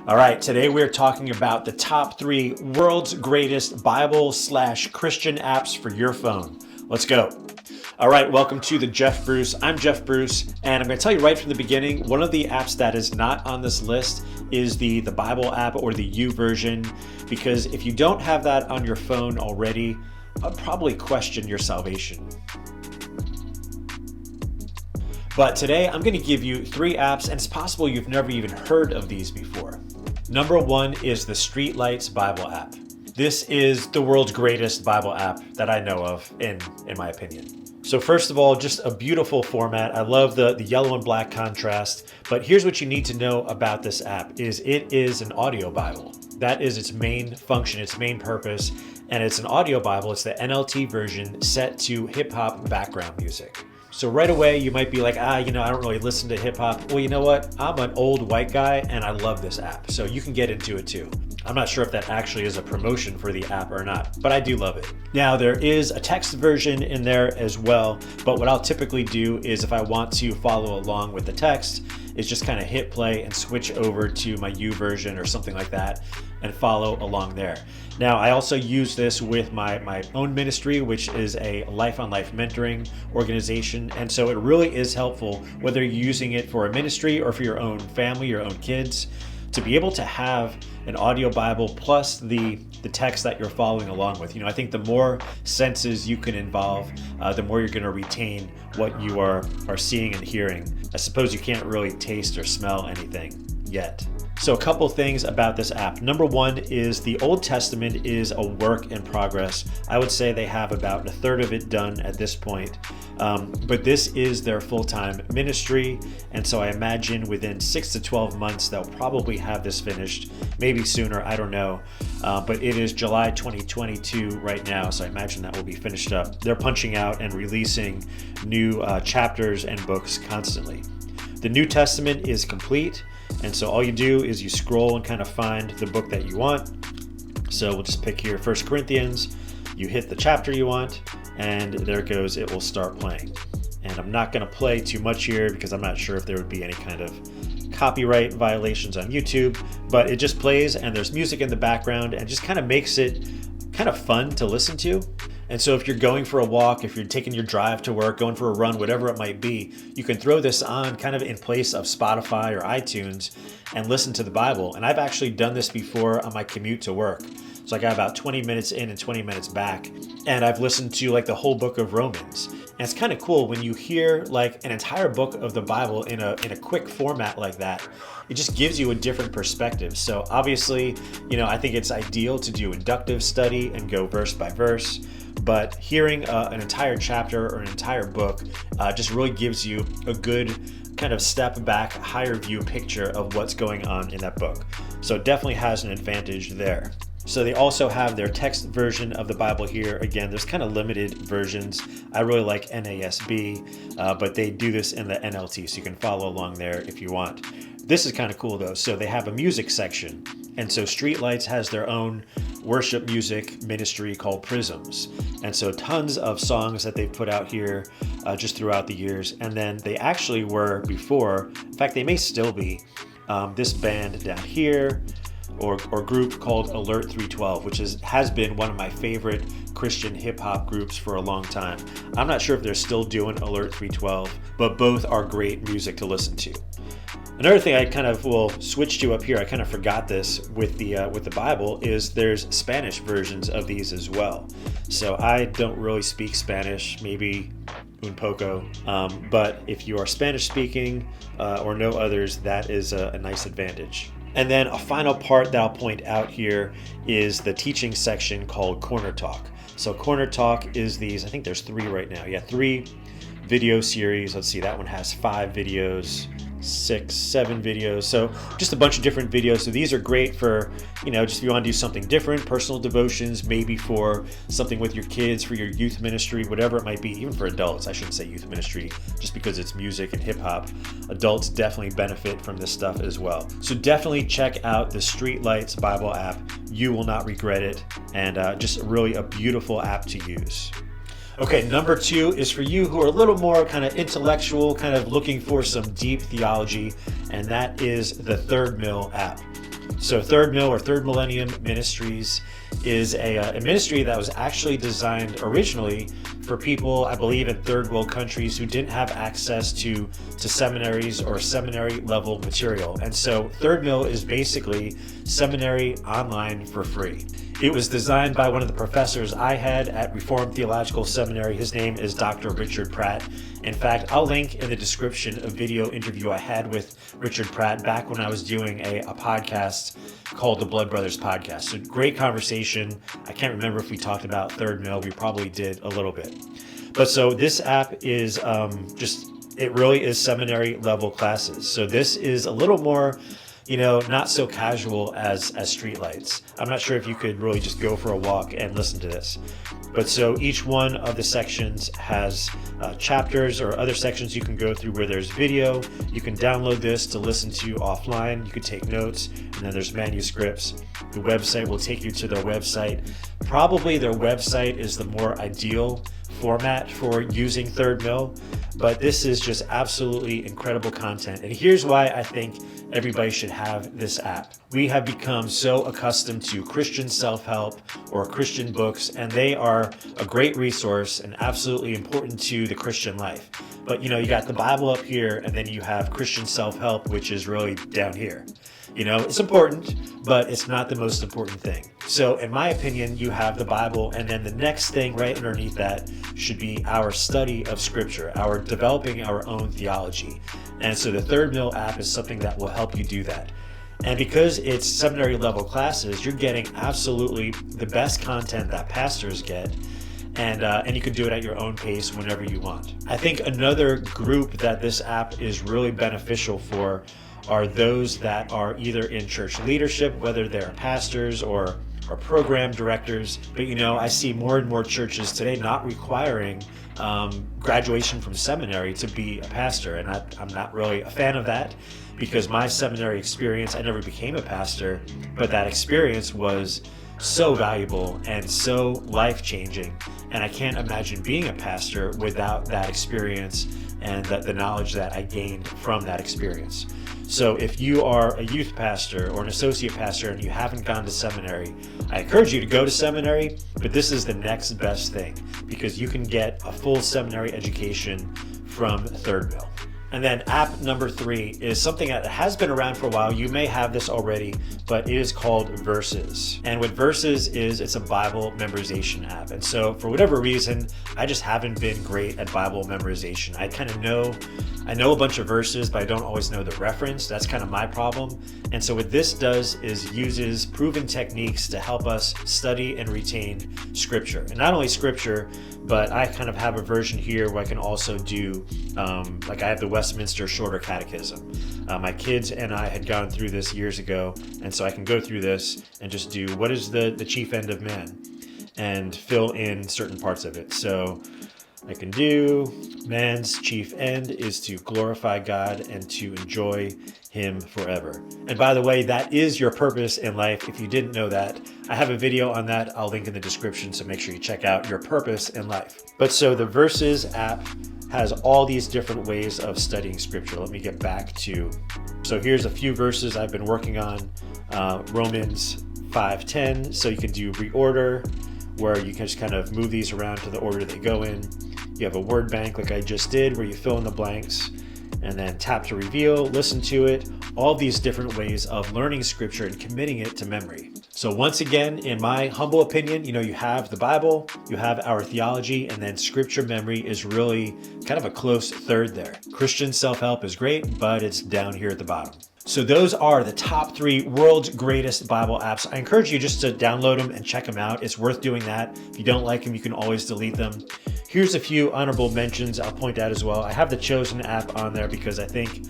All right, today we're talking about the top 3 world's greatest Bible/Christian apps for your phone. Let's go. All right, welcome to the Jeff Bruce. I'm Jeff Bruce, and I'm going to tell you right from the beginning, one of the apps that is not on this list is the Bible app or the U version, because if you don't have that on your phone already, I'd probably question your salvation. But today I'm going to give you 3 apps, and it's possible you've never even heard of these before. Number 1 is the Streetlights Bible app. This is the world's greatest Bible app that I know of, in my opinion. So first of all, just a beautiful format. I love the yellow and black contrast, but here's what you need to know about this app is it is an audio Bible. That is its main function, its main purpose, and it's an audio Bible. It's the NLT version set to hip-hop background music. So right away, you might be like, I don't really listen to hip hop. Well, you know what? I'm an old white guy and I love this app. So you can get into it too. I'm not sure if that actually is a promotion for the app or not, but I do love it. Now there is a text version in there as well, but what I'll typically do is if I want to follow along with the text, is just kind of hit play and switch over to my U version or something like that and follow along there. Now, I also use this with my own ministry, which is a Life on Life mentoring organization. And so it really is helpful, whether you're using it for a ministry or for your own family, your own kids, to be able to have an audio Bible plus the text that you're following along with. I think the more senses you can involve, the more you're going to retain what you are seeing and hearing. I suppose you can't really taste or smell anything yet. So a couple things about this app. Number 1 is the Old Testament is a work in progress. I would say they have about a third of it done at this point. But this is their full-time ministry. And so I imagine within 6 to 12 months, they'll probably have this finished, maybe sooner, I don't know. But it is July 2022 right now. So I imagine that will be finished up. They're punching out and releasing new chapters and books constantly. The New Testament is complete. And so all you do is you scroll and kind of find the book that you want. So we'll just pick here 1 Corinthians, you hit the chapter you want, and there it goes, it will start playing. And I'm not going to play too much here because I'm not sure if there would be any kind of copyright violations on YouTube, but it just plays and there's music in the background and just kind of makes it kind of fun to listen to. And so if you're going for a walk, if you're taking your drive to work, going for a run, whatever it might be, you can throw this on kind of in place of Spotify or iTunes and listen to the Bible. And I've actually done this before on my commute to work. So I got about 20 minutes in and 20 minutes back, and I've listened to like the whole book of Romans. And it's kind of cool when you hear like an entire book of the Bible in a quick format like that. It just gives you a different perspective. So obviously, I think it's ideal to do inductive study and go verse by verse. But hearing an entire chapter or an entire book just really gives you a good kind of step back, higher view picture of what's going on in that book. So it definitely has an advantage there. So they also have their text version of the Bible here. Again, there's kind of limited versions. I really like NASB, but they do this in the NLT, so you can follow along there if you want. This is kind of cool though. So they have a music section. And so Streetlights has their own worship music ministry called Prisms. And so tons of songs that they've put out here just throughout the years. And then they actually were before, in fact, they may still be, this band down here, or group called Alert 312, which has been one of my favorite Christian hip hop groups for a long time. I'm not sure if they're still doing Alert 312, but both are great music to listen to. Another thing I kind of will switch to up here, I kind of forgot this with the Bible, is there's Spanish versions of these as well. So I don't really speak Spanish, maybe un poco, but if you are Spanish speaking or know others, that is a nice advantage. And then a final part that I'll point out here is the teaching section called Corner Talk. So Corner Talk is these, I think there's 3 right now. Yeah, 3 video series. Let's see, that one has 5 videos, 6, 7 videos. So just a bunch of different videos. So these are great for, just if you want to do something different, personal devotions, maybe for something with your kids, for your youth ministry, whatever it might be, even for adults. I shouldn't say youth ministry just because it's music and hip hop. Adults definitely benefit from this stuff as well. So definitely check out the Streetlights Bible app. You will not regret it. And just really a beautiful app to use. Okay, number 2 is for you who are a little more kind of intellectual, kind of looking for some deep theology, and that is the ThirdMill app. So ThirdMill or Third Millennium Ministries is a ministry that was actually designed originally for people, I believe, in third world countries who didn't have access to seminaries or seminary level material. And so ThirdMill is basically seminary online for free. It was designed by one of the professors I had at Reformed Theological Seminary. His name is Dr. Richard Pratt. In fact, I'll link in the description a video interview I had with Richard Pratt back when I was doing a podcast called the Blood Brothers Podcast. So great conversation. I can't remember if we talked about ThirdMill. We probably did a little bit. But so this app is it really is seminary level classes. So this is a little more, not so casual as Streetlights. I'm not sure if you could really just go for a walk and listen to this. But so each one of the sections has chapters or other sections you can go through where there's video. You can download this to listen to offline. You can take notes, and then there's manuscripts. The website will take you to their website. Probably their website is the more ideal format for using ThirdMill, but this is just absolutely incredible content. And here's why I think everybody should have this app. We have become so accustomed to Christian self-help or Christian books, and they are a great resource and absolutely important to the Christian life. But you got the Bible up here, and then you have Christian self-help, which is really down here. It's important, but it's not the most important thing. So in my opinion, you have the Bible, and then the next thing right underneath that should be our study of Scripture, our developing our own theology. And so the ThirdMill app is something that will help you do that. And because it's seminary level classes, you're getting absolutely the best content that pastors get. And you can do it at your own pace whenever you want. I think another group that this app is really beneficial for are those that are either in church leadership, whether they're pastors or program directors. But I see more and more churches today not requiring graduation from seminary to be a pastor, and I'm not really a fan of that, because my seminary experience, I never became a pastor, but that experience was so valuable and so life-changing, and I can't imagine being a pastor without that experience and the knowledge that I gained from that experience. So if you are a youth pastor or an associate pastor and you haven't gone to seminary, I encourage you to go to seminary, but this is the next best thing because you can get a full seminary education from ThirdMill. And then app number 3 is something that has been around for a while. You may have this already, but it is called Verses. And what Verses is, it's a Bible memorization app. And so for whatever reason, I just haven't been great at Bible memorization. I know a bunch of verses, but I don't always know the reference. That's kind of my problem. And so what this does is uses proven techniques to help us study and retain Scripture. And not only Scripture, but I kind of have a version here where I can also do, I have the Westminster Shorter Catechism. My kids and I had gone through this years ago, and so I can go through this and just do what is the chief end of man and fill in certain parts of it. So I can do man's chief end is to glorify God and to enjoy Him forever. And by the way, that is your purpose in life. If you didn't know that, I have a video on that. I'll link in the description, so make sure you check out your purpose in life. But so the Verses app has all these different ways of studying Scripture. Let me get back to, so here's a few verses I've been working on. Romans 5:10, so you can do reorder, where you can just kind of move these around to the order they go in. You have a word bank like I just did, where you fill in the blanks, and then tap to reveal, listen to it, all these different ways of learning Scripture and committing it to memory. So once again, in my humble opinion, you have the Bible, you have our theology, and then Scripture memory is really kind of a close third there. Christian self-help is great, but it's down here at the bottom. So those are the top 3 world's greatest Bible apps. I encourage you just to download them and check them out. It's worth doing that. If you don't like them, you can always delete them. Here's a few honorable mentions I'll point out as well. I have the Chosen app on there because I think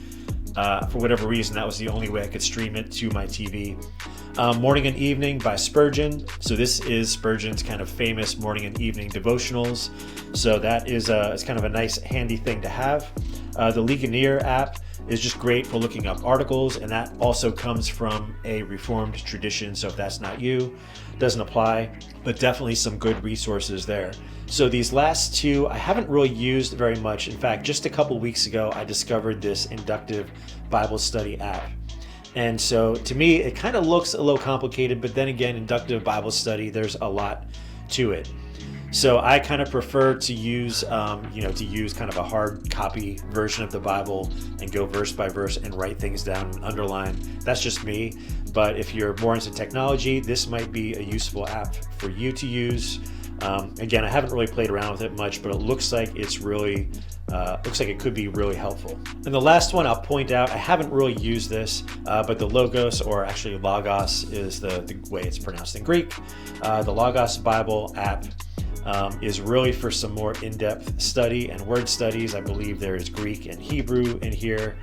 for whatever reason, that was the only way I could stream it to my TV. Morning and Evening by Spurgeon. So this is Spurgeon's kind of famous morning and evening devotionals. So that is it's kind of a nice handy thing to have. The Ligonier app is just great for looking up articles, and that also comes from a Reformed tradition. So if that's not you, doesn't apply, but definitely some good resources there. So these last 2 I haven't really used very much. In fact, just a couple weeks ago, I discovered this inductive Bible study app. And so to me, it kind of looks a little complicated, but then again, inductive Bible study, there's a lot to it. So I kind of prefer to use, to use kind of a hard copy version of the Bible and go verse by verse and write things down and underline. That's just me. But if you're more into technology, this might be a useful app for you to use. Again, I haven't really played around with it much, but it looks like it's really, it could be really helpful. And the last one I'll point out, I haven't really used this, but the Logos, or actually Logos is the way it's pronounced in Greek. The Logos Bible app is really for some more in-depth study and word studies. I believe there is Greek and Hebrew in here.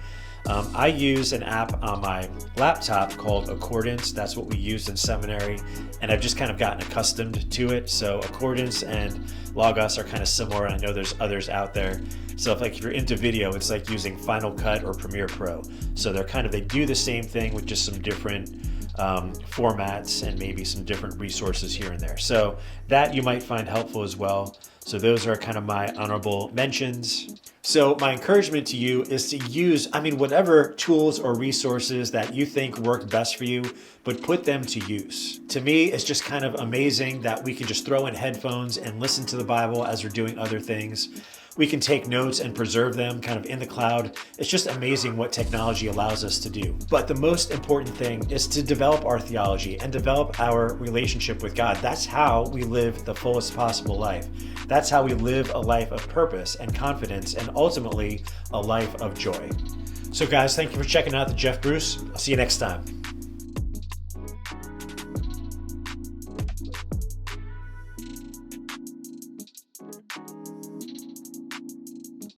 I use an app on my laptop called Accordance. That's what we used in seminary, and I've just kind of gotten accustomed to it. So Accordance and Logos are kind of similar. I know there's others out there. So if you're into video, it's like using Final Cut or Premiere Pro. So they do the same thing with just some different formats and maybe some different resources here and there. So that you might find helpful as well. So those are kind of my honorable mentions. So my encouragement to you is to use, whatever tools or resources that you think work best for you, but put them to use. To me, it's just kind of amazing that we can just throw in headphones and listen to the Bible as we're doing other things. We can take notes and preserve them kind of in the cloud. It's just amazing what technology allows us to do. But the most important thing is to develop our theology and develop our relationship with God. That's how we live the fullest possible life. That's how we live a life of purpose and confidence, and ultimately a life of joy. So guys, thank you for checking out the Jeff Bruce. I'll see you next time.